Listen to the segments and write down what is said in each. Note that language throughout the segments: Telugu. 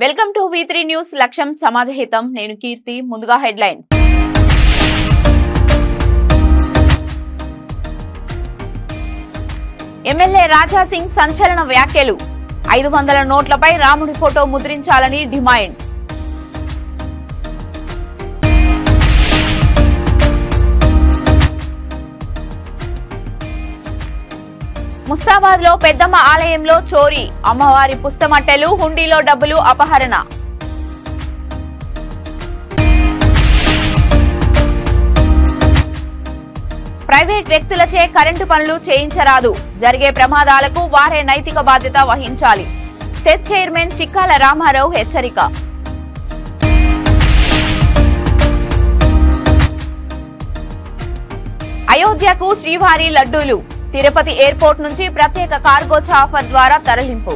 వెల్కమ్ టు V3 న్యూస్ లక్ష్యం సమాజహితం నేను కీర్తి ముందుగా హెడ్లైన్స్ ఎమ్మెల్యే రాజా సింగ్ సంచలన వ్యాఖ్యలు 500 నోట్లపై రాముడి ఫోటో ముద్రించాలని డిమాండ్ ముస్తాబాద్ లో పెద్దమ్మ ఆలయంలో చోరీ అమ్మవారి పుస్తమట్టెలు హుండీలో డబ్బులు అపహరణ ప్రైవేట్ వ్యక్తులచే కరెంటు పనులు చేయించరాదు జరిగే ప్రమాదాలకు వారే నైతిక బాధ్యత వహించాలి సెస్ చైర్మన్ చిక్కాల రామారావు హెచ్చరిక అయోధ్యకు శ్రీవారి లడ్డూలు తిరుపతి ఎయిర్పోర్ట్ నుంచి ప్రత్యేక కార్గో చాఫర్ ద్వారా తరలింపు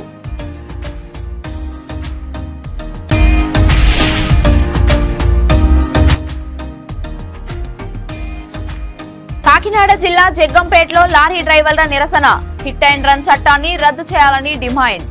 కాకినాడ జిల్లా జగ్గంపేటలో లారీ డ్రైవర్ల నిరసన హిట్ అండ్ రన్ చట్టాన్ని రద్దు చేయాలని డిమాండ్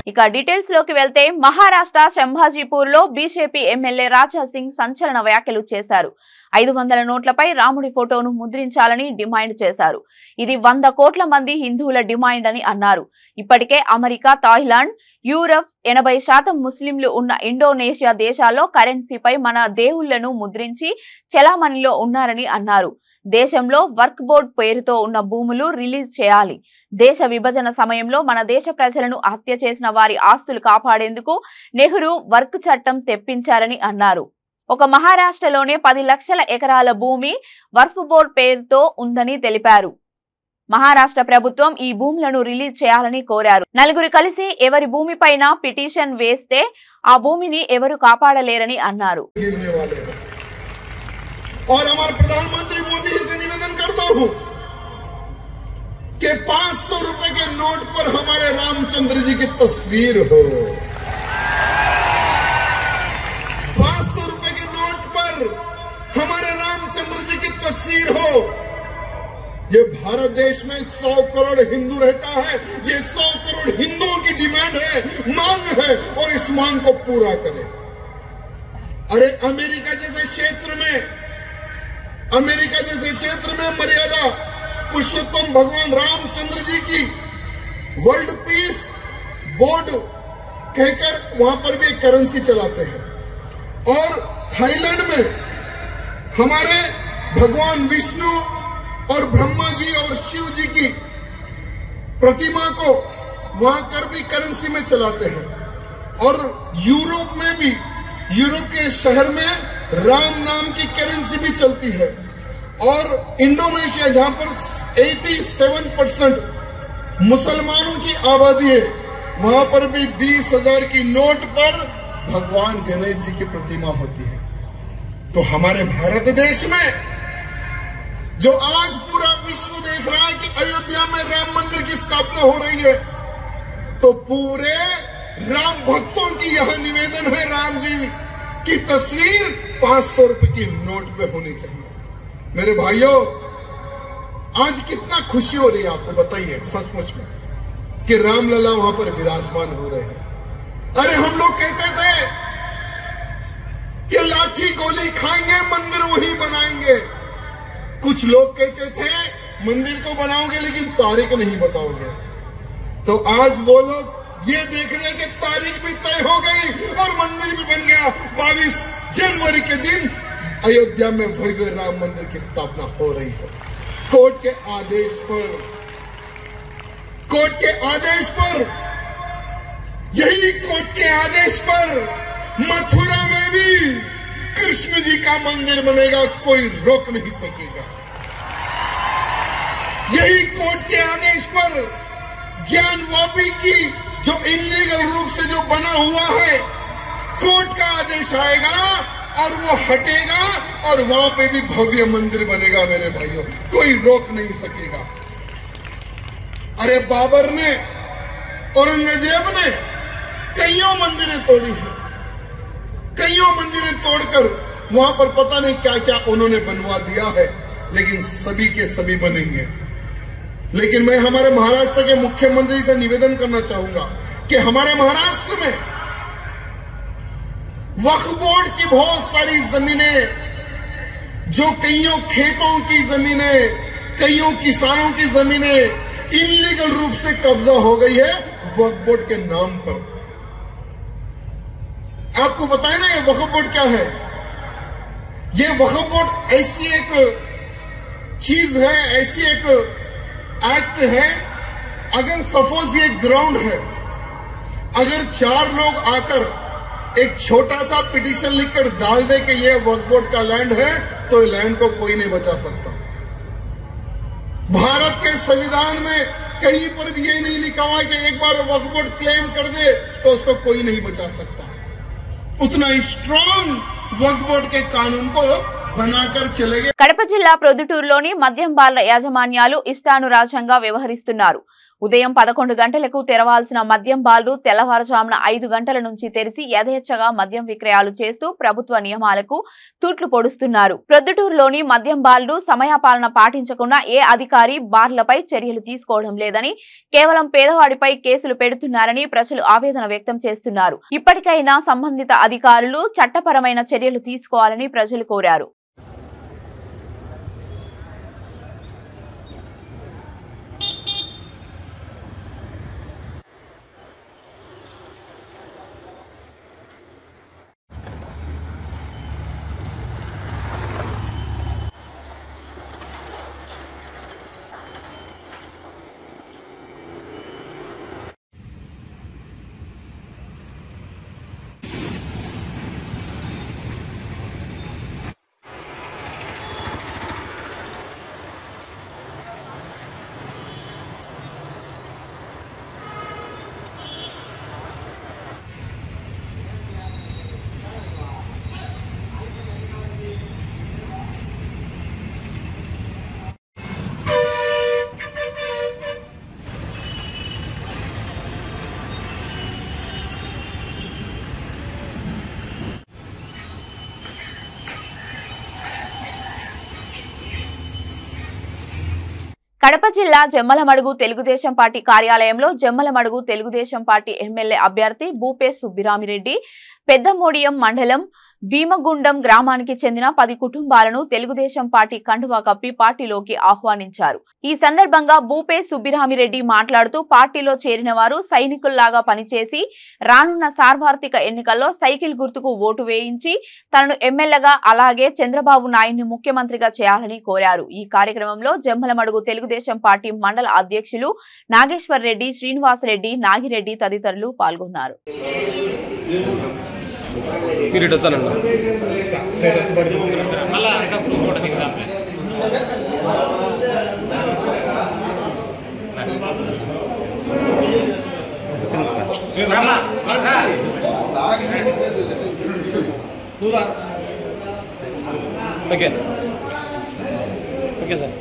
ఇక డీటెయిల్స్ లోకి వెళ్తే మహారాష్ట్ర సంభాజీపూర్ లో బీజేపీ ఎమ్మెల్యే రాజా సింగ్ సంచలన వ్యాఖ్యలు చేశారు 500 నోట్లపై రాముడి ఫోటోను ముద్రించాలని డిమాండ్ చేశారు ఇది 100 కోట్ల మంది హిందువుల డిమాండ్ అని అన్నారు ఇప్పటికే అమెరికా థాయిలాండ్ యూరప్ 80% ముస్లింలు ఉన్న ఇండోనేషియా దేశాల్లో కరెన్సీపై మన దేవుళ్లను ముద్రించి చెలామణిలో ఉన్నారని అన్నారు దేశంలో వర్క్ బోర్డ్ పేరుతో ఉన్న భూములు రిలీజ్ చేయాలి దేశ విభజన సమయంలో మన దేశ ప్రజలను హత్య చేసిన వారి ఆస్తులు కాపాడేందుకు నెహ్రూ వర్క్ చట్టం తెప్పించారని అన్నారు ఒక మహారాష్ట్రలోనే 10 లక్షల ఎకరాల భూమి వర్క్ బోర్డ్ పేరుతో ఉందని తెలిపారు మహారాష్ట్ర ప్రభుత్వం ఈ భూములను రిలీజ్ చేయాలని కోరారు నలుగురు కలిసి ఎవరి భూమిపైన పిటిషన్ వేస్తే ఆ భూమిని ఎవరు కాపాడలేరని అన్నారు और हमारे प्रधानमंत्री मोदी से निवेदन करता हूं कि 500 रुपए के नोट पर हमारे रामचंद्र जी की तस्वीर हो 500 रुपए के नोट पर हमारे रामचंद्र जी की तस्वीर हो ये भारत देश में 100 करोड़ हिंदू रहता है ये 100 करोड़ हिंदुओं की डिमांड है मांग है और इस मांग को पूरा करे अरे अमेरिका जैसे क्षेत्र में मर्यादा पुरुषोत्तम भगवान रामचंद्र जी की वर्ल्ड पीस बोर्ड कहकर वहां पर भी एक करेंसी चलाते हैं और थाईलैंड में हमारे भगवान विष्णु और ब्रह्मा जी और शिव जी की प्रतिमा को वहां कर भी करेंसी में चलाते हैं और यूरोप में भी यूरोप के शहर में राम नाम की करेंसी भी चलती है और इंडोनेशिया जहां पर 87% मुसलमानों की आबादी है वहां पर भी 20,000 की नोट पर भगवान गणेश जी की प्रतिमा होती है तो हमारे भारत देश में जो आज पूरा विश्व देख रहा है कि अयोध्या में राम मंदिर की स्थापना हो रही है तो पूरे राम भक्तों की यह निवेदन है राम जी की तस्वीर 500 रुपए की नोट पे होनी चाहिए मेरे भाइयों आज कितना खुशी हो रही है आपको बताइए सचमुच में कि रामलला वहां पर विराजमान हो रहे हैं अरे हम लोग कहते थे कि लाठी गोली खाएंगे मंदिर वही बनाएंगे कुछ लोग कहते थे मंदिर तो बनाओगे लेकिन तारीख नहीं बताओगे तो आज वो लोग ये देख रहे हैं कि तारीख भी तय हो गई और मंदिर भी बन गया 22 जनवरी के दिन अयोध्या में भव्य राम मंदिर की स्थापना हो रही है कोर्ट के आदेश पर यही कोर्ट के आदेश पर मथुरा में भी कृष्ण जी का मंदिर बनेगा कोई रोक नहीं सकेगा यही कोर्ट के आदेश पर ज्ञानवापी की जो इलीगल रूप से जो बना हुआ है कोर्ट का आदेश आएगा और वो हटेगा और वहां पे भी भव्य मंदिर बनेगा मेरे भाइयों कोई रोक नहीं सकेगा अरे बाबर ने औरंगजेब ने कईयों मंदिरें तोड़ी है कईयों मंदिरें तोड़कर वहां पर पता नहीं क्या क्या उन्होंने बनवा दिया है लेकिन सभी के सभी बनेंगे लेकिन मैं हमारे महाराष्ट्र के मुख्यमंत्री से निवेदन करना चाहूंगा कि हमारे महाराष्ट्र में वक्फ बोर्ड की बहुत सारी जमीनें, जो कईयों खेतों की जमीनें, कईयों किसानों की जमीनें इनलीगल रूप से कब्जा हो गई है वक्फ बोर्ड के नाम पर। आपको बताएं ना ये वक्फ बोर्ड क्या है। ये वक्फ बोर्ड ऐसी एक चीज है, ऐसी एक एक्ट है, अगर सपोज ये ग्राउंड है, अगर 4 लोग आकर एक छोटा सा पिटीशन लिखकर डाल दे कि ये वक्फ बोर्ड का लैंड है, तो लैंड को कोई नहीं बचा सकता। भारत के संविधान में कहीं पर भी ये नहीं लिखा हुआ है कि एक बार वक्फ बोर्ड क्लेम कर दे तो उसको कोई नहीं बचा सकता। उतना स्ट्रांग वक्फ बोर्ड के कानून को बनाकर चले गए। కడప జిల్లా ప్రొద్దుటూరులోని మద్యం బార్ల యాజమాన్యాలు ఇష్టానురాజంగా వ్యవహరిస్తున్నారు. ఉదయం 11 గంటలకు తెరవాల్సిన మద్యం బార్లు తెల్లవారుజామున 5 గంటల నుంచి తెరిచి యథేచ్ఛగా మద్యం విక్రయాలు చేస్తూ ప్రభుత్వ నియమాలకు తూట్లు పొడుస్తున్నారు. ప్రొద్దుటూరులోని మద్యం బార్లు సమయపాలన పాటించకుండా ఏ అధికారి బార్లపై చర్యలు తీసుకోవడం లేదని, కేవలం పేదవాడిపై కేసులు పెడుతున్నారని ప్రజలు ఆవేదన వ్యక్తం చేస్తున్నారు. ఇప్పటికైనా సంబంధిత అధికారులు చట్టపరమైన చర్యలు తీసుకోవాలని ప్రజలు కోరారు. కడప జిల్లా జమ్మలమడుగు తెలుగుదేశం పార్టీ కార్యాలయంలో జమ్మలమడుగు తెలుగుదేశం పార్టీ ఎమ్మెల్యే అభ్యర్థి భూపేశ్ సుబ్బిరామిరెడ్డి పెద్దమోడియం మండలం భీమగుండం గ్రామానికి చెందిన 10 కుటుంబాలను తెలుగుదేశం పార్టీ కండువా కప్పి పార్టీలోకి ఆహ్వానించారు. ఈ సందర్భంగా భూపేశ్ సుబ్బిరామిరెడ్డి మాట్లాడుతూ పార్టీలో చేరిన వారు సైనికుల్లాగా పనిచేసి రానున్న సార్వత్రిక ఎన్నికల్లో సైకిల్ గుర్తుకు ఓటు వేయించి తనను ఎమ్మెల్యేగా అలాగే చంద్రబాబు నాయుడిని ముఖ్యమంత్రిగా చేయాలని కోరారు. ఈ కార్యక్రమంలో జమ్మలమడుగు తెలుగుదేశం పార్టీ మండల అధ్యక్షులు నాగేశ్వర్ రెడ్డి, శ్రీనివాసరెడ్డి, నాగిరెడ్డి తదితరులు పాల్గొన్నారు. Okay sir.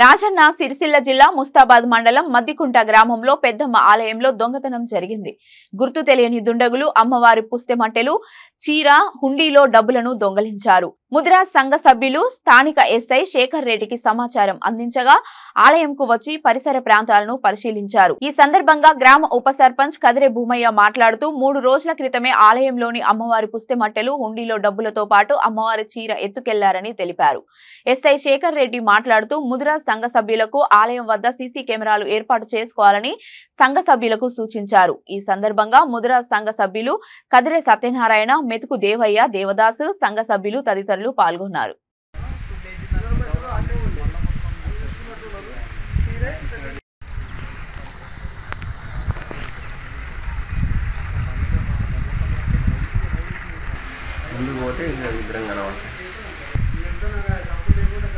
రాజన్న సిరిసిల్ల జిల్లా ముస్తాబాద్ మండలం మద్దికుంట గ్రామంలో పెద్దమ్మ ఆలయంలో దొంగతనం జరిగింది. గుర్తు తెలియని దుండగులు అమ్మవారి పుస్తెమట్టెలు, చీర, హుండీలో డబ్బులను దొంగలించారు. ముదిరాజ్ సంఘ సభ్యులు స్థానిక ఎస్ఐ శేఖర్ రెడ్డికి సమాచారం అందించగా ఆలయంకు వచ్చి పరిసర ప్రాంతాలను పరిశీలించారు. ఈ సందర్భంగా గ్రామ ఉప సర్పంచ్ కదిరే భూమయ్య మాట్లాడుతూ 3 రోజుల క్రితమే ఆలయంలోని అమ్మవారి పుస్తెమట్టెలు, హుండీలో డబ్బులతో పాటు అమ్మవారి చీర ఎత్తుకెళ్లారని తెలిపారు. ఎస్ఐ శేఖర్ రెడ్డి మాట్లాడుతూ ముదిరాజ్ సంఘ సభ్యులకు ఆలయం వద్ద సీసీ కెమెరాలు ఏర్పాటు చేసుకోవాలని సంఘ సభ్యులకు సూచించారు. ఈ సందర్భంగా ముదిరాజ్ సంఘ సభ్యులు కదిరే సత్యనారాయణ, మెతుకు దేవయ్య, దేవదాసు సంఘ సభ్యులు తదితరులు పాల్గొన్నారు.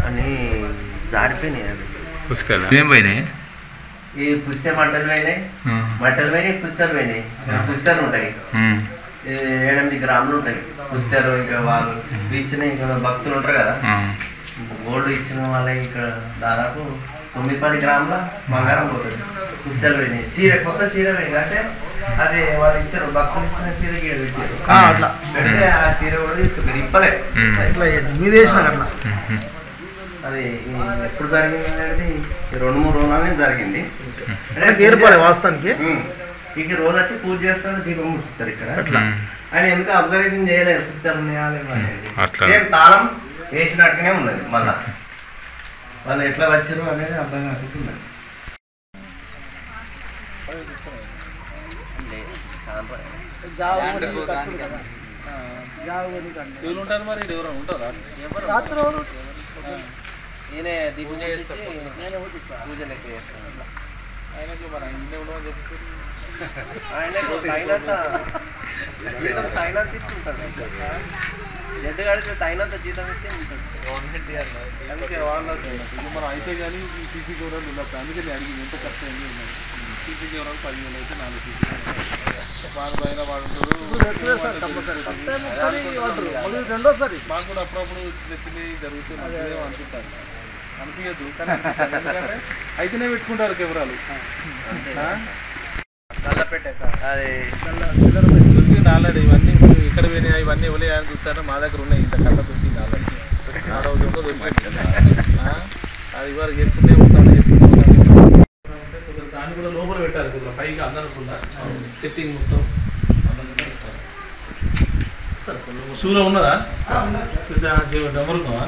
అని జారిపోయినాయి. అవి పుస్తకాలు ఏం పోయినాయి? ఈ పుస్తక మంటలు పోయినాయి, మంటలు పోయినాయి, పుస్తకాలు పోయినాయి. పుస్తకాలు ఉంటాయి, 7-8 గ్రాములు ఉంటాయి పుస్తకాలు. ఇంకా వాళ్ళు ఇచ్చిన ఇక్కడ భక్తులు ఉంటారు కదా, గోల్డ్ ఇచ్చిన వాళ్ళకి ఇక్కడ దాదాపు 9-10 గ్రాముల బంగారం పోతుంది. పుస్తకాలు పోయినాయి. సీర, కొత్త సీర పోయింది. అంటే అదే వాళ్ళు ఇచ్చారు భక్తులు ఇచ్చిన సీర గీడ పెట్టారు అట్లా పెడితే ఆ సీర కూడా తీసుకుపోయారు ఇప్పలే ఇట్లా మీద వేసిన అట్లా అది ఎప్పుడు జరిగింది అనేది 2-3 రోజులనే జరిగింది ఏర్పడే వాస్తవానికి ఇక రోజు వచ్చి పూజ చేస్తాడు దీపం ముట్టుతారు ఇక్కడ అట్లా ఆయన ఎందుకు అబ్జర్వేషన్ చేయలేదు పుస్తకాలు సేమ్ తాళం వేసినట్టుగానే ఉన్నది మళ్ళా వాళ్ళు ఎట్లా వచ్చారు అనేది అర్థం కాకుంటున్నది ఈయన దీపం పూజ లెక్క చేస్తాను ఆయనకు తగినంత జీతం తగినంత ఇచ్చుంటాడు జడ్డు కడితే తగినంత జీతం ఇస్తే ఉంటాడు గవర్నమెంట్ మనం అయితే కానీ ఈ సీసీ కెమెరాలు ఉన్నప్పుడు అందుకే నేను అడిగింది ఎంత ఖర్చు అయింది ఉన్నాయి సీసీ కెమెరాలు 10,000 అయితే 4 సీసీ వాడు పైన వాడుతాడు రెండోసారి మాకు కూడా అప్పుడప్పుడు చిన్న చిన్నవి జరుగుతుంది అనిపిస్తాను అనిపించదు కానీ ఎందుకంటే అయితేనే పెట్టుకుంటారు కెమెరాలు ఆల్రెడీ ఇవన్నీ ఇక్కడ పోయినాయి ఇవన్నీ ఇవ్వలే అని చూస్తాను మా దగ్గర ఉన్నాయి ఇంత కళ్ళ దొరికింది ఆల్రెడీ దొరికింది అది ఇవాళ చేసుకుంటే ఉంటాను దాన్ని కూడా లోపల పెట్టారు కొద్దిగా పైకి అందరకుండా సెట్టింగ్ మొత్తం షూలో ఉన్నదా డబ్బరుకున్నావా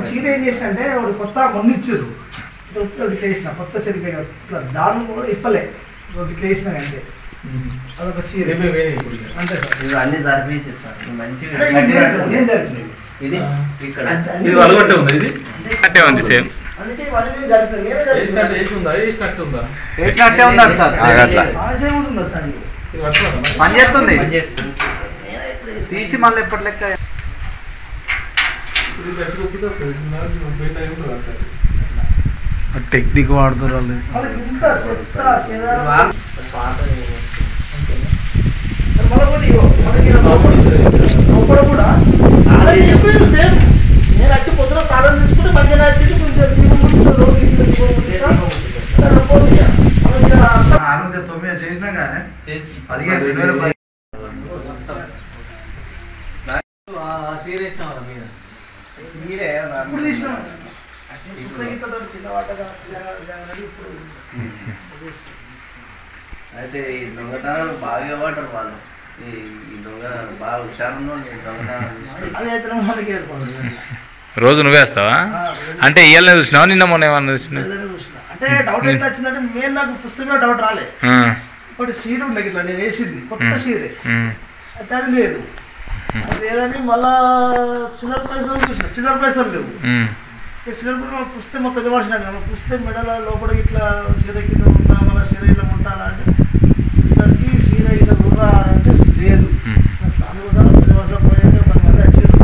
చీర ఏం చేసిన అంటే వాడు కొత్త మొన్న ఇచ్చారు ఇట్లా వేసిన కొత్త చెరిపోయిన ఇట్లా దాని కూడా ఇప్పలే ఇట్లా వేసిన అంటే అదొక చీర అంతే సార్ అన్ని సర్వీసెస్ సార్ మంచిగా ఏం జరుగుతుంది ఇది ఇక్కడ ఇది అలగొట్టే ఉందా ఇది కట్టే ఉంది సేమ్ అందుకే ఇవన్నీ జరుగుతుంది వేసినట్టే ఉందా సార్ ఆశయం ఉంటుందా సార్ పని చేస్తుంది తీసి మళ్ళీ ఎప్పటి లెక్క టెక్నిక్ వాడుతున్నారు లోపల కూడా తాళం తీసుకుని సేమ్ నేను వచ్చి పొద్దున తాళం తీసుకుని మధ్యాహ్నం వచ్చి చేసినా కానీ అయితే ఈ దొంగతనాలు బాగా పడ్డారు వాళ్ళు ఈ దొంగ బాగా హుషారులో రోజు నువ్వే వేస్తావా అంటే ఇవాళ చూసినావా నిన్న మొన్న ఏమన్నా చూసినా అంటే డౌట్ ఎట్లా వచ్చిందంటే మేము నాకు పుస్తకంలో డౌట్ రాలే ఒకటి సీర ఉండే ఇట్లా నేను వేసింది కొత్త సీరే అయితే అది లేదు అది లేదని మళ్ళా చిల్లర పైసలు చూసిన చిల్లర పైసలు లేవు చిల్లర పైసలు పుస్తకం మా పెద్ద మనిషి పుస్తకం మెడల లోపల ఇట్లా సీర కింద ఉంటా మళ్ళీ సీర ఇట్లా ఉంటానా అంటే సరికి సీర ఇట్లా గుర్రా అంటే లేదు అందుకోసం పెద్ద మనుషులు పోయాక 10 మంది వచ్చారు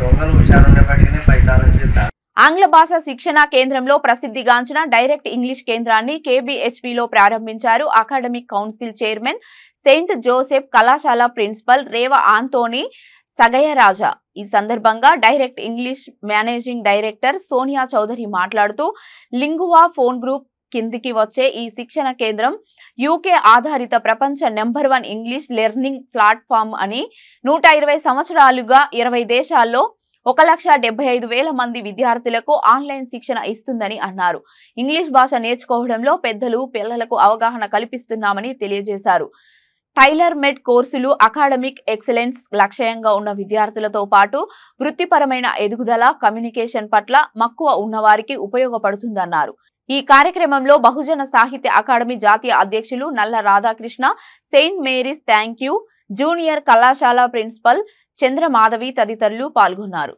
దొంగలు హుషారు ఉండేపటికనే పైతాలను చేస్తారు. ఆంగ్ల భాష శిక్షణ కేంద్రంలో ప్రసిద్ధిగాంచిన డైరెక్ట్ ఇంగ్లీష్ కేంద్రాన్ని కేబీహెచ్పీలో ప్రారంభించారు academic council chairman saint Joseph కళాశాల ప్రిన్సిపల్ రేవ ఆంటోనీ సగయరాజా. ఈ సందర్భంగా direct English managing director Sonia Chowdary మాట్లాడుతూ లింగువా ఫోన్ గ్రూప్ కిందికి వచ్చే ఈ శిక్షణ కేంద్రం యూకే ఆధారిత ప్రపంచ నెంబర్ 1 ఇంగ్లీష్ లెర్నింగ్ ప్లాట్ఫామ్ అని 120 సంవత్సరాలుగా 20 దేశాల్లో 1,75,000 మంది విద్యార్థులకు ఆన్లైన్ శిక్షణ ఇస్తుందని అన్నారు. ఇంగ్లీష్ భాష నేర్చుకోవడంలో పెద్దలు పిల్లలకు అవగాహన కల్పిస్తున్నామని తెలియజేశారు. టైలర్ మేడ్ కోర్సులు అకాడమిక్ ఎక్సలెన్స్ లక్ష్యంగా ఉన్న విద్యార్థులతో పాటు వృత్తిపరమైన ఎదుగుదల కమ్యూనికేషన్ పట్ల మక్కువ ఉన్నవారికి ఉపయోగపడుతుందన్నారు. ఈ కార్యక్రమంలో బహుజన సాహిత్య అకాడమీ జాతీయ అధ్యక్షులు నల్ల Radhakrishna, Saint Mary's thank you junior కళాశాల ప్రిన్సిపల్ చంద్రమాధవి తదితరులు పాల్గొన్నారు.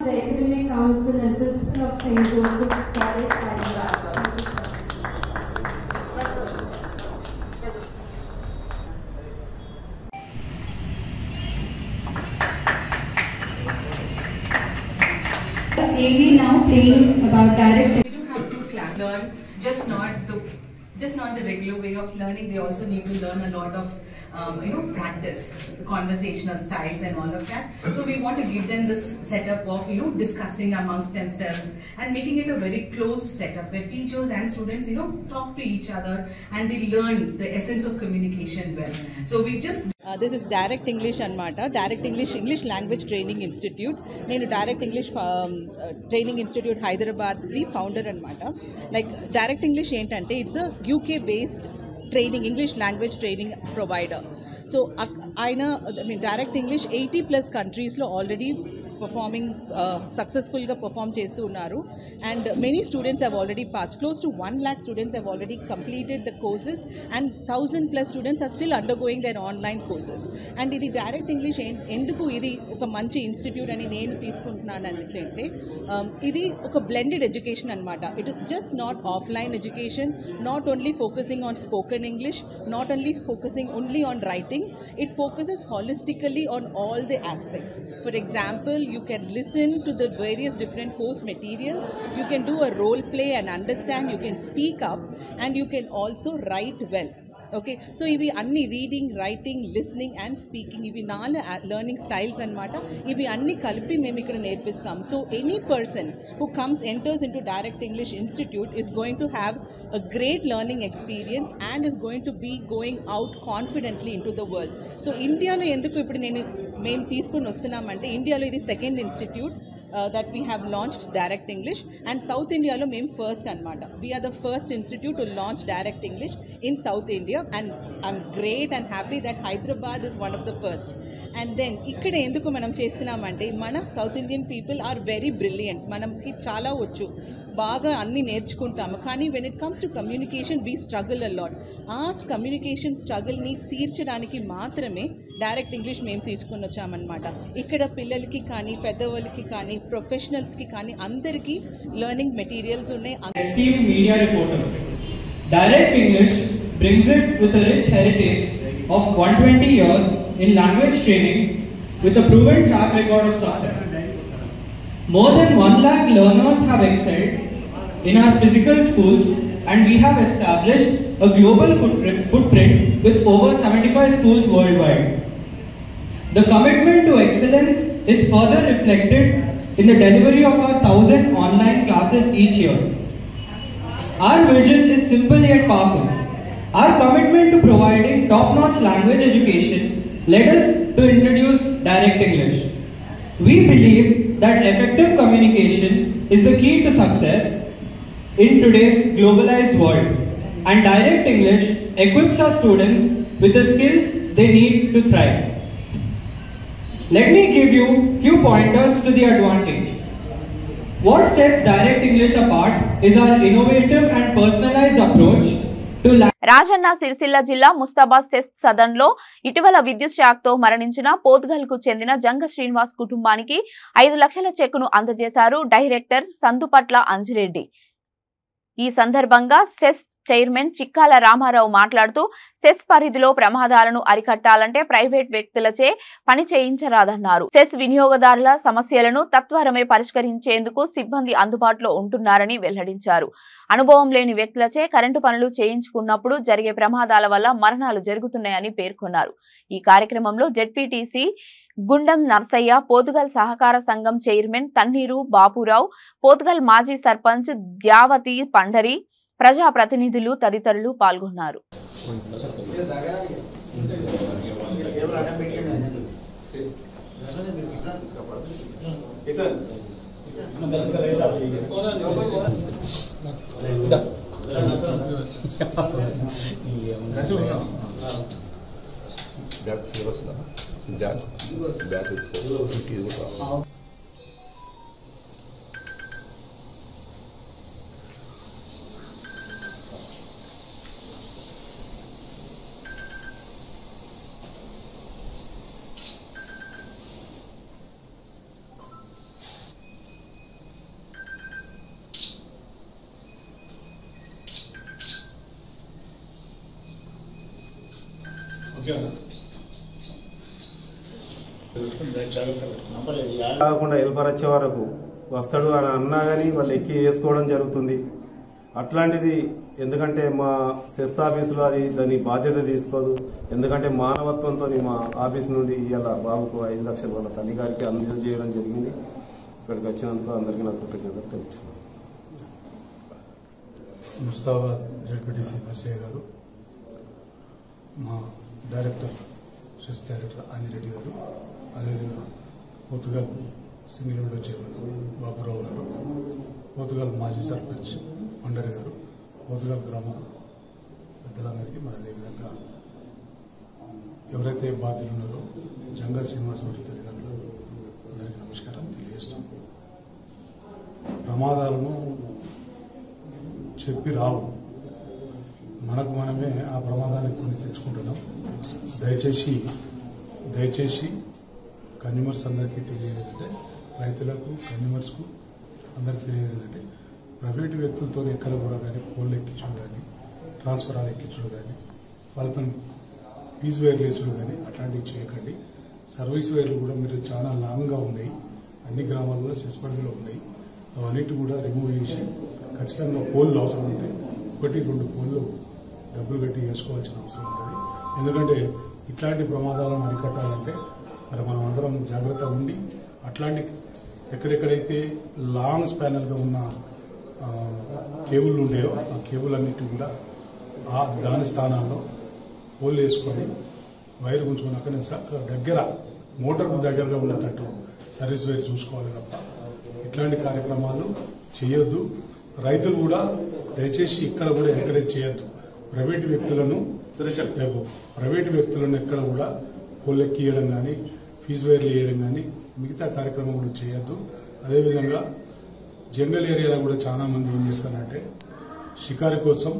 The Academic Council and training about direct. They do have to class learn just not the regular way of learning. They also need to learn a lot of practice, conversational styles and all of that. So we want to give them this setup of discussing amongst themselves and making it a very closed setup where teachers and students talk to each other and they learn the essence of communication well. So we just this is Direct English anamata. Direct English Language Training Institute. Nenu Direct English Training Institute Hyderabad the founder anamata. Like Direct English entante it's a UK based training English language training provider. So Direct English 80+ countries lo already performing successful ga perform chestu unnaru, and many students have already passed. Close to 1 lakh students have already completed the courses and 1000+ students are still undergoing their online courses. And idi Direct English enduku idi oka manchi institute ani nenu teeskuntunnanu అంటే ఇది ఒక blended education anamata. It is just not offline education, not only focusing on spoken English, not only focusing only on writing. It focuses holistically on all the aspects. For example, you can listen to the various different course materials, you can do a role play and understand, you can speak up, and you can also write well. Okay, so ivi anni reading, writing, listening and speaking, ivi 4 learning styles anamata. Ivi anni kalpi mem ikkada nerpistam. So any person who enters into Direct English Institute is going to have a great learning experience and is going to be going out confidently into the world. So India lo enduku ippudu nenu mem teeskoni vastunam ante, India lo idi second institute that we have launched Direct English, and South India lo mem first anamata. We are the first institute to launch Direct English in South India, and I'm great and happy that Hyderabad is one of the first. And then ikkada enduku manam chestunam ante, mana South Indian people are very brilliant, manamki chala vachu, బాగా అన్ని నేర్చుకుంటాము, కానీ when it comes to communication we struggle a lot. ఆ కమ్యూనికేషన్ స్ట్రగుల్ని తీర్చడానికి మాత్రమే డైరెక్ట్ ఇంగ్లీష్ మేము తీసుకుని వచ్చామన్నమాట. ఇక్కడ పిల్లలకి కానీ పెద్దవాళ్ళకి కానీ ప్రొఫెషనల్స్కి కానీ అందరికీ లెర్నింగ్ మెటీరియల్స్ ఉన్నాయి. Esteemed media reporters, Direct English brings it with a rich heritage of 120 years in language training with a proven track record of success. More than 1 lakh learners have excelled in our physical schools, and we have established a global footprint with over 75 schools worldwide. The commitment to excellence is further reflected in the delivery of our 1000 online classes each year. Our vision is simple yet powerful. Our commitment to providing top-notch language education led us to introduce Direct English. We believe that effective communication is the key to success in today's globalized world, and Direct English equips our students with the skills they need to thrive. Let me give you few pointers to the advantage. What sets Direct English apart is our innovative and personalized approach to Rajanna Sircilla జిల్లా ముస్తాబాద్ సెస్ సదన్ లో ఇటీవల విద్యుత్ షాక్ తో మరణించిన పోతుగల్ కు చెందిన జంగ శ్రీనివాస్ కుటుంబానికి 5 లక్షల చెక్కును అందజేశారు డైరెక్టర్ సందుపట్ల అంజిరెడ్డి. ఈ సందర్భంగా సెస్ చైర్మన్ చిక్కాల రామారావు మాట్లాడుతూ సెస్ పరిధిలో ప్రమాదాలను అరికట్టాలంటే ప్రైవేట్ వ్యక్తులచే పని చేయించరాదన్నారు. సెస్ వినియోగదారుల సమస్యలను తత్వరమే పరిష్కరించేందుకు సిబ్బంది అందుబాటులో ఉంటున్నారని వెల్లడించారు. అనుభవం లేని వ్యక్తులచే కరెంటు పనులు చేయించుకున్నప్పుడు జరిగే ప్రమాదాల వల్ల మరణాలు జరుగుతున్నాయని పేర్కొన్నారు. ఈ కార్యక్రమంలో జెడ్పీటీసీ గుండం నర్సయ్య, పోతుగల్ సహకార సంఘం చైర్మన్ తన్నీరు బాపురావు, పోతుగల్ మాజీ సర్పంచ్ ద్యావతి పండరి, ప్రజాప్రతినిధులు తదితరులు పాల్గొన్నారు. కాకుండా ఎల్పర్ వచ్చే వరకు వస్తాడు అని అన్నా కానీ వాళ్ళు ఎక్కి వేసుకోవడం జరుగుతుంది. అట్లాంటిది ఎందుకంటే మా సెస్ ఆఫీసులో అది దాని బాధ్యత తీసుకోదు. ఎందుకంటే మానవత్వంతో మా ఆఫీస్ నుండి ఇవాళ బాబుకు 5 లక్షలు వాళ్ళ తల్లి గారికి అందజేయడం జరిగింది. ఇక్కడికి వచ్చినందుకు అందరికీ నా కృతజ్ఞతలు తెలుపుతున్నాను. ముస్తాబాద్ జడ్పీటీసీ నర్సయ్య గారు, మా డైరెక్టర్ సెస్ డైరెక్టర్ ఆంజిరెడ్డి గారు, అదేవిధంగా Potugal single window chairman Baburao గారు, పోతుగల్ మాజీ సర్పంచ్ మండరి గారు, పోతుగల్ గ్రామ పెద్దలందరికీ, మరి అదేవిధంగా ఎవరైతే బాధ్యులు ఉన్నారో జంగా శ్రీనివాసరెడ్డి తల్లిదండ్రులు అందరికీ నమస్కారం తెలియజేస్తాం. ప్రమాదాలను చెప్పి రావు, మనకు మనమే ఆ ప్రమాదాన్ని కొని తెచ్చుకుంటున్నాం. దయచేసి కన్జ్యూమర్స్ అందరికీ తెలియజేదంటే, రైతులకు కన్జ్యూమర్స్కు అందరికీ తెలియజేదంటే, ప్రైవేటు వ్యక్తులతో ఎక్కడ కూడా కానీ పోల్ ఎక్కించుడు కానీ ట్రాన్స్ఫరాలు ఎక్కించుడు కానీ వాళ్ళతో ఫీజు వైర్లు వేసుడు కానీ అట్లాంటివి చేయకండి. సర్వీస్ వైర్లు కూడా మీరు చాలా లాంగ్గా ఉన్నాయి, అన్ని గ్రామాల్లో సెస్పడిలో ఉన్నాయి. అవన్నిటి కూడా రిమూవ్ చేసి ఖచ్చితంగా పోల్లు అవసరం ఉంటాయి. 1-2 పోల్లు డబ్బులు కట్టి వేసుకోవాల్సిన అవసరం ఉంటుంది. ఎందుకంటే ఇట్లాంటి ప్రమాదాలను అరికట్టాలంటే మరి మనం అందరం జాగ్రత్తగా ఉండి అట్లాంటి ఎక్కడెక్కడైతే లాంగ్ స్పానల్గా ఉన్న కేబుల్ ఉంటాయో ఆ కేబుల్ అన్నిటి కూడా దాని స్థానాల్లో పోల్ వేసుకొని వైర్ ఉంచుకొని అక్కడ దగ్గర మోటార్కు దగ్గరగా ఉన్నట్టు సర్వీస్ వైర్ చూసుకోవాలి తప్ప ఇట్లాంటి కార్యక్రమాలు చేయొద్దు. రైతులు కూడా దయచేసి ఇక్కడ కూడా ఎంకరేజ్ చేయొద్దు. ప్రైవేటు వ్యక్తులను ఎక్కడ కూడా పోల్ ఎక్కియడం కానీ ఫీజు వైర్లు వేయడం కానీ మిగతా కార్యక్రమం కూడా చేయొద్దు. అదేవిధంగా జంగల్ ఏరియాలో కూడా చాలా మంది ఏం చేస్తారంటే షికారు కోసం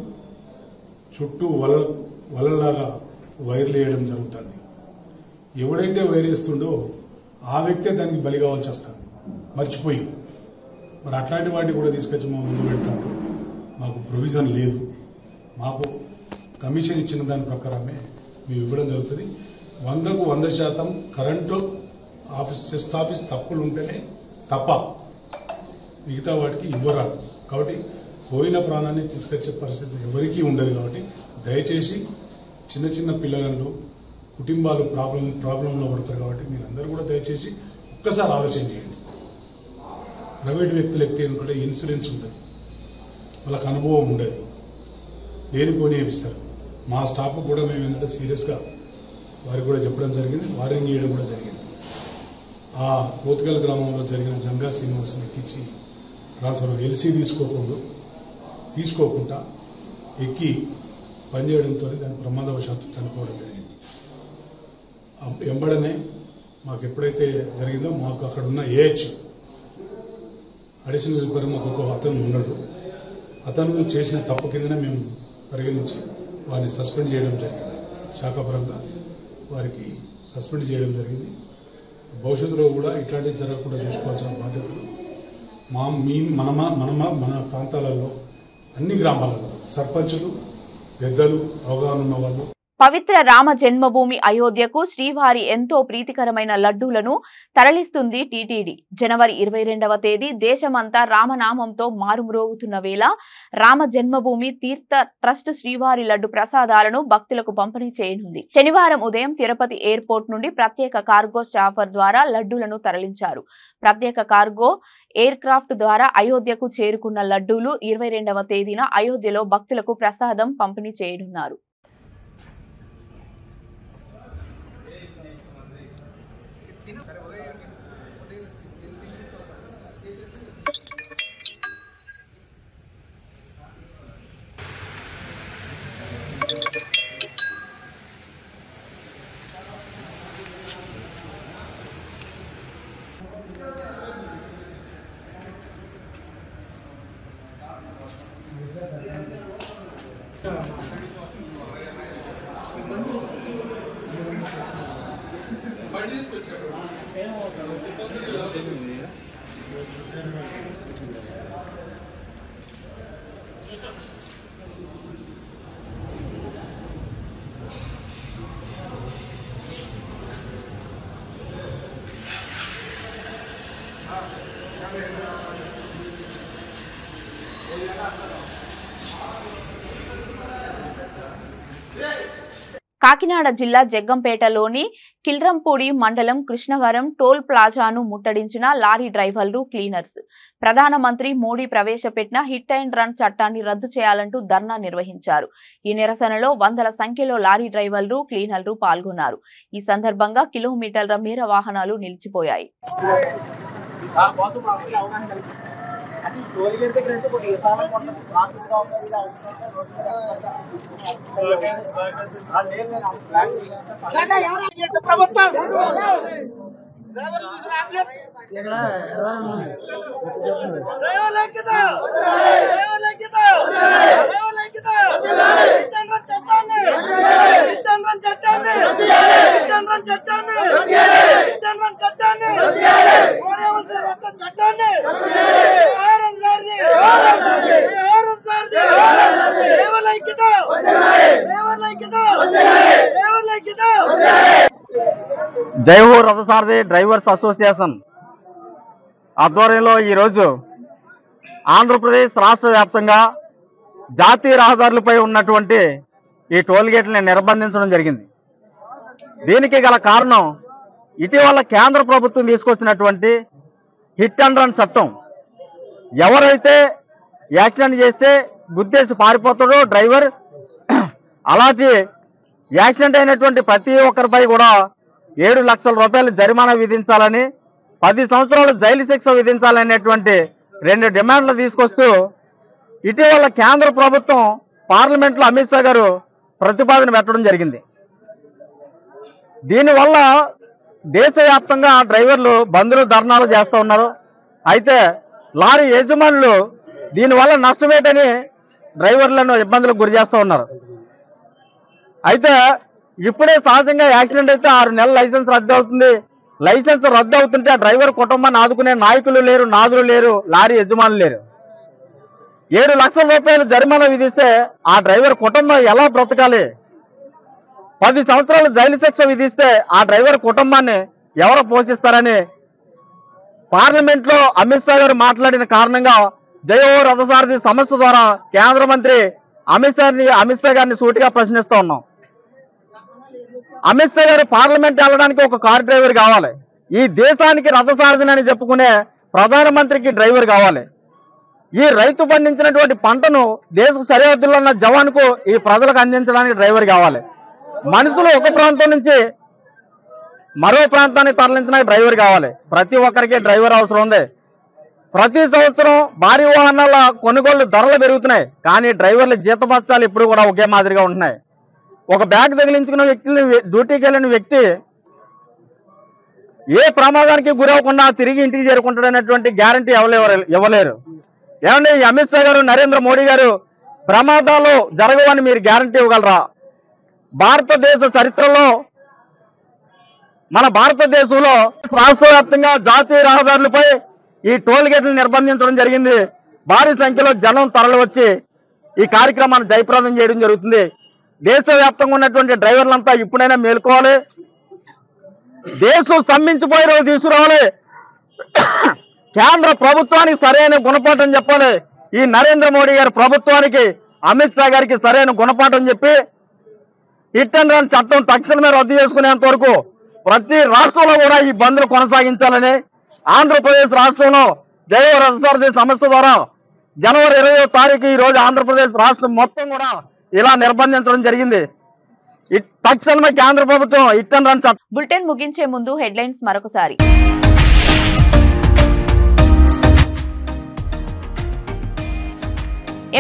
చుట్టూ వలలాగా వైర్లు వేయడం జరుగుతుంది. ఎవడైతే వైర్ వేస్తుండో ఆ వ్యక్తే దానికి బలి కావాల్సి వస్తుంది మర్చిపోయి. మరి అట్లాంటి వాటిని కూడా తీసుకొచ్చి మా ముందు పెడతారు. మాకు ప్రొవిజన్ లేదు, మాకు కమిషన్ ఇచ్చిన దాని ప్రకారమే మేము ఇవ్వడం జరుగుతుంది. 100కు 100% కరెంటు చెస్ ఆఫీస్ తప్పులు ఉంటేనే తప్ప మిగతా వాటికి ఇవ్వరాదు. కాబట్టి పోయిన ప్రాణాన్ని తీసుకొచ్చే పరిస్థితి ఎవరికీ ఉండదు. కాబట్టి దయచేసి చిన్న పిల్లగాళ్ళు కుటుంబాలు ప్రాబ్లంలో పడతారు. కాబట్టి మీరందరూ కూడా దయచేసి ఒక్కసారి ఆలోచన చేయండి. ప్రైవేట్ వ్యక్తులు ఎక్కితే కూడా ఇన్సూరెన్స్ ఉంటుంది, వాళ్ళకి అనుభవం ఉండదు, లేనిపోని వేపిస్తారు. మా స్టాఫ్ కూడా మేము ఏంటంటే సీరియస్గా వారికి కూడా చెప్పడం జరిగింది, వారింగ్ చేయడం కూడా జరిగింది. ఆ పోతుగల్ గ్రామంలో జరిగిన జంగా శ్రీనివాసం ఎక్కించి ట్రాన్స్ఫర్ ఎల్సీ తీసుకోకుండా ఎక్కి పనిచేయడంతో దాని ప్రమాదవశాత్తు చనిపోవడం జరిగింది. వెంబడనే మాకు ఎప్పుడైతే జరిగిందో మాకు అక్కడ ఉన్న ఏహెచ్ అడిషనల్ హెల్పర్ మాకు ఒక అతను ఉన్నాడు. అతను చేసిన తప్పు కిందనే మేము పరిగణించి వారిని సస్పెండ్ చేయడం జరిగింది. శాఖాపరంగా వారికి సస్పెండ్ చేయడం జరిగింది. భవిష్యత్తులో కూడా ఇట్లాంటివి జరగకుండా చూసుకోవాల్సిన బాధ్యతలు మన ప్రాంతాలలో అన్ని గ్రామాలలో సర్పంచులు పెద్దలు అవగాహన ఉన్న వాళ్ళు. పవిత్ర రామ జన్మభూమి అయోధ్యకు శ్రీవారి ఎంతో ప్రీతికరమైన లడ్డూలను తరలిస్తుంది టీటీడీ. జనవరి 22వ తేదీ దేశమంతా రామనామంతో మారుమ్రోగుతున్న వేళ రామ జన్మభూమి తీర్థ ట్రస్ట్ శ్రీవారి లడ్డు ప్రసాదాలను భక్తులకు పంపిణీ చేయనుంది. శనివారం ఉదయం తిరుపతి ఎయిర్పోర్ట్ నుండి ప్రత్యేక కార్గో చాపర్ ద్వారా లడ్డూలను తరలించారు. ప్రత్యేక కార్గో ఎయిర్ క్రాఫ్ట్ ద్వారా అయోధ్యకు చేరుకున్న లడ్డూలు 22వ తేదీన అయోధ్యలో భక్తులకు ప్రసాదం పంపిణీ చేయనున్నారు. Gracias. కాకినాడ జిల్లా జగ్గంపేటలోని కిల్రంపూడి మండలం కృష్ణవరం టోల్ ప్లాజాను ముట్టడించిన లారీ డ్రైవర్లు క్లీనర్స్ ప్రధానమంత్రి మోడీ ప్రవేశపెట్టిన హిట్ అండ్ రన్ చట్టాన్ని రద్దు చేయాలంటూ ధర్నా నిర్వహించారు. ఈ నిరసనలో వందల సంఖ్యలో లారీ డ్రైవర్లు క్లీనర్లు పాల్గొన్నారు. ఈ సందర్భంగా కిలోమీటర్ల మేర వాహనాలు నిలిచిపోయాయి. జై హో రథసారథి డ్రైవర్స్ అసోసియేషన్ ఆధ్వర్యంలో ఈరోజు ఆంధ్రప్రదేశ్ రాష్ట్ర వ్యాప్తంగా జాతీయ రహదారులపై ఉన్నటువంటి ఈ టోల్ గేట్లని నిర్బంధించడం జరిగింది. దీనికి గల కారణం ఇటీవల కేంద్ర ప్రభుత్వం తీసుకొచ్చినటువంటి హిట్ అండ్ రన్ చట్టం. ఎవరైతే యాక్సిడెంట్ చేస్తే గుద్దేసి పారిపోతాడో డ్రైవర్, అలాంటి యాక్సిడెంట్ అయినటువంటి ప్రతి ఒక్కరిపై కూడా 7 లక్షల రూపాయలు జరిమానా విధించాలని, 10 సంవత్సరాలు జైలు శిక్ష విధించాలనేటువంటి 2 డిమాండ్లు తీసుకొస్తూ ఇటీవల కేంద్ర ప్రభుత్వం పార్లమెంట్లో అమిత్ షా గారు ప్రతిపాదన పెట్టడం జరిగింది. దీనివల్ల దేశవ్యాప్తంగా డ్రైవర్లు బంద్లు ధర్నాలు చేస్తూ ఉన్నారు. అయితే లారీ యజమానులు దీనివల్ల నష్టమేటని డ్రైవర్లను ఇబ్బందులకు గురి చేస్తూ ఉన్నారు. అయితే ఇప్పుడే సహజంగా యాక్సిడెంట్ అయితే 6 నెలల లైసెన్స్ రద్దు అవుతుంది. లైసెన్స్ రద్దు అవుతుంటే ఆ డ్రైవర్ కుటుంబాన్ని ఆదుకునే నాయకులు లేరు, నాదులు లేరు, లారీ యజమానులు లేరు. 7 లక్షల రూపాయలు జరిమానా విధిస్తే ఆ డ్రైవర్ కుటుంబం ఎలా బ్రతకాలి? 10 సంవత్సరాలు జైలు శిక్ష విధిస్తే ఆ డ్రైవర్ కుటుంబాన్ని ఎవరు పోషిస్తారని పార్లమెంట్లో అమిత్ షా గారు మాట్లాడిన కారణంగా జై హో రథసారథి సంస్థ ద్వారా కేంద్ర మంత్రి అమిత్ షా గారిని సూటిగా ప్రశ్నిస్తూ ఉన్నాం. అమిత్ షా గారు పార్లమెంట్ వెళ్ళడానికి ఒక కార్ డ్రైవర్ కావాలి. ఈ దేశానికి రథసారథిని అని చెప్పుకునే ప్రధానమంత్రికి డ్రైవర్ కావాలి. ఈ రైతు పండించినటువంటి పంటను దేశ సరిహద్దుల్లో ఉన్న జవాన్కు ఈ ప్రజలకు అందించడానికి డ్రైవర్ కావాలి. మనుషులు ఒక ప్రాంతం నుంచి మరో ప్రాంతానికి తరలించడానికి డ్రైవర్ కావాలి. ప్రతి ఒక్కరికి డ్రైవర్ అవసరం ఉంది. ప్రతి సంవత్సరం భారీ వాహనాల కొనుగోలు ధరలు పెరుగుతున్నాయి, కానీ డ్రైవర్ల జీతభత్యాలు ఇప్పుడు కూడా ఒకే మాదిరిగా ఉంటున్నాయి. ఒక బ్యాగ్ తగిలించుకున్న వ్యక్తిని, డ్యూటీకి వెళ్ళిన వ్యక్తి ఏ ప్రమాదానికి గురవకుండా తిరిగి ఇంటికి చేరుకుంటాడనేటువంటి గ్యారంటీ ఇవ్వలేరు. ఏమంటే అమిత్ షా గారు, నరేంద్ర మోడీ గారు ప్రమాదాలు జరగవని మీరు గ్యారంటీ ఇవ్వగలరా? భారతదేశ చరిత్రలో, మన భారతదేశంలో రాష్ట్ర వ్యాప్తంగా జాతీయ రహదారులపై ఈ టోల్ గేట్లు నిర్బంధించడం జరిగింది. భారీ సంఖ్యలో జనం తరలి వచ్చి ఈ కార్యక్రమాన్ని జయప్రదం చేయడం జరుగుతుంది. దేశవ్యాప్తంగా ఉన్నటువంటి డ్రైవర్లంతా ఇప్పుడైనా మేలుకోవాలి. దేశం స్తంభించిపోయే రోజు తీసుకురావాలి. కేంద్ర ప్రభుత్వానికి సరైన గుణపాఠం చెప్పాలి. ఈ నరేంద్ర మోడీ గారి ప్రభుత్వానికి, అమిత్ షా గారికి సరైన గుణపాఠం చెప్పి హిట్ అండ్ రన్ చట్టం తక్షణమే రద్దు చేసుకునేంత వరకు ప్రతి రాష్ట్రంలో కూడా ఈ బంద్లు కొనసాగించాలని ఆంధ్రప్రదేశ్ రాష్ట్రంలో జై హో రథసారథి సంస్థ ద్వారా జనవరి 20వ తారీఖు ఈ రోజు ఆంధ్రప్రదేశ్ రాష్ట్రం మొత్తం కూడా ఇలా నిర్బంధించడం జరిగింది. తక్షణమే కేంద్ర ప్రభుత్వం హిట్ అండ్ రన్ చట్టం. బులెటిన్ ముగించే ముందు హెడ్లైన్స్ మరొకసారి.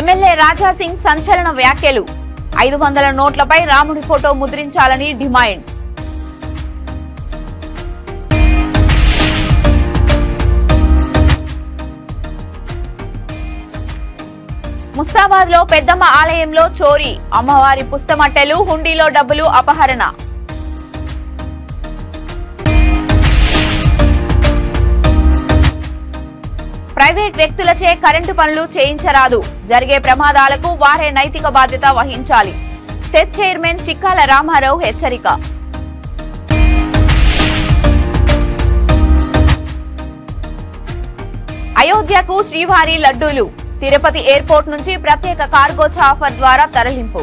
ఎమ్మెల్యే రాజా సింగ్ సంచలన వ్యాఖ్యలు. 500 నోట్లపై రాముడి ఫోటో ముద్రించాలని డిమాండ్. ముస్తాబాద్ లో పెద్దమ్మ ఆలయంలో చోరీ, అమ్మవారి పుస్తమట్టెలు, హుండీలో డబ్బులు అపహరణ. ప్రైవేట్ వ్యక్తులచే కరెంటు పనులు చేయించరాదు, జరిగే ప్రమాదాలకు వారే నైతిక బాధ్యత వహించాలి. సెట్ చైర్మన్ చిక్కాల రామారావు హెచ్చరిక. అయోధ్యకు శ్రీవారి లడ్డూలు, తిరుపతి ఎయిర్పోర్ట్ నుంచి ప్రత్యేక కార్గో చాఫర్ ద్వారా తరలింపు.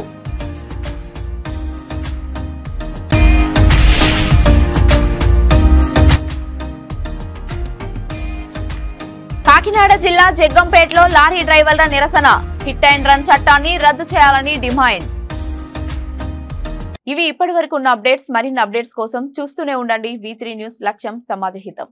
కాకినాడ జిల్లా జగ్గంపేటలో లారీ డ్రైవర్ల నిరసన హిట్ అండ్ రన్ చట్టాన్ని రద్దు చేయాలని డిమాండ్. ఇవి ఇప్పటివరకు ఉన్న అప్డేట్స్. మరిన్ని అప్డేట్స్ కోసం చూస్తూనే ఉండండి V3 న్యూస్. లక్ష్యం సమాజహితం.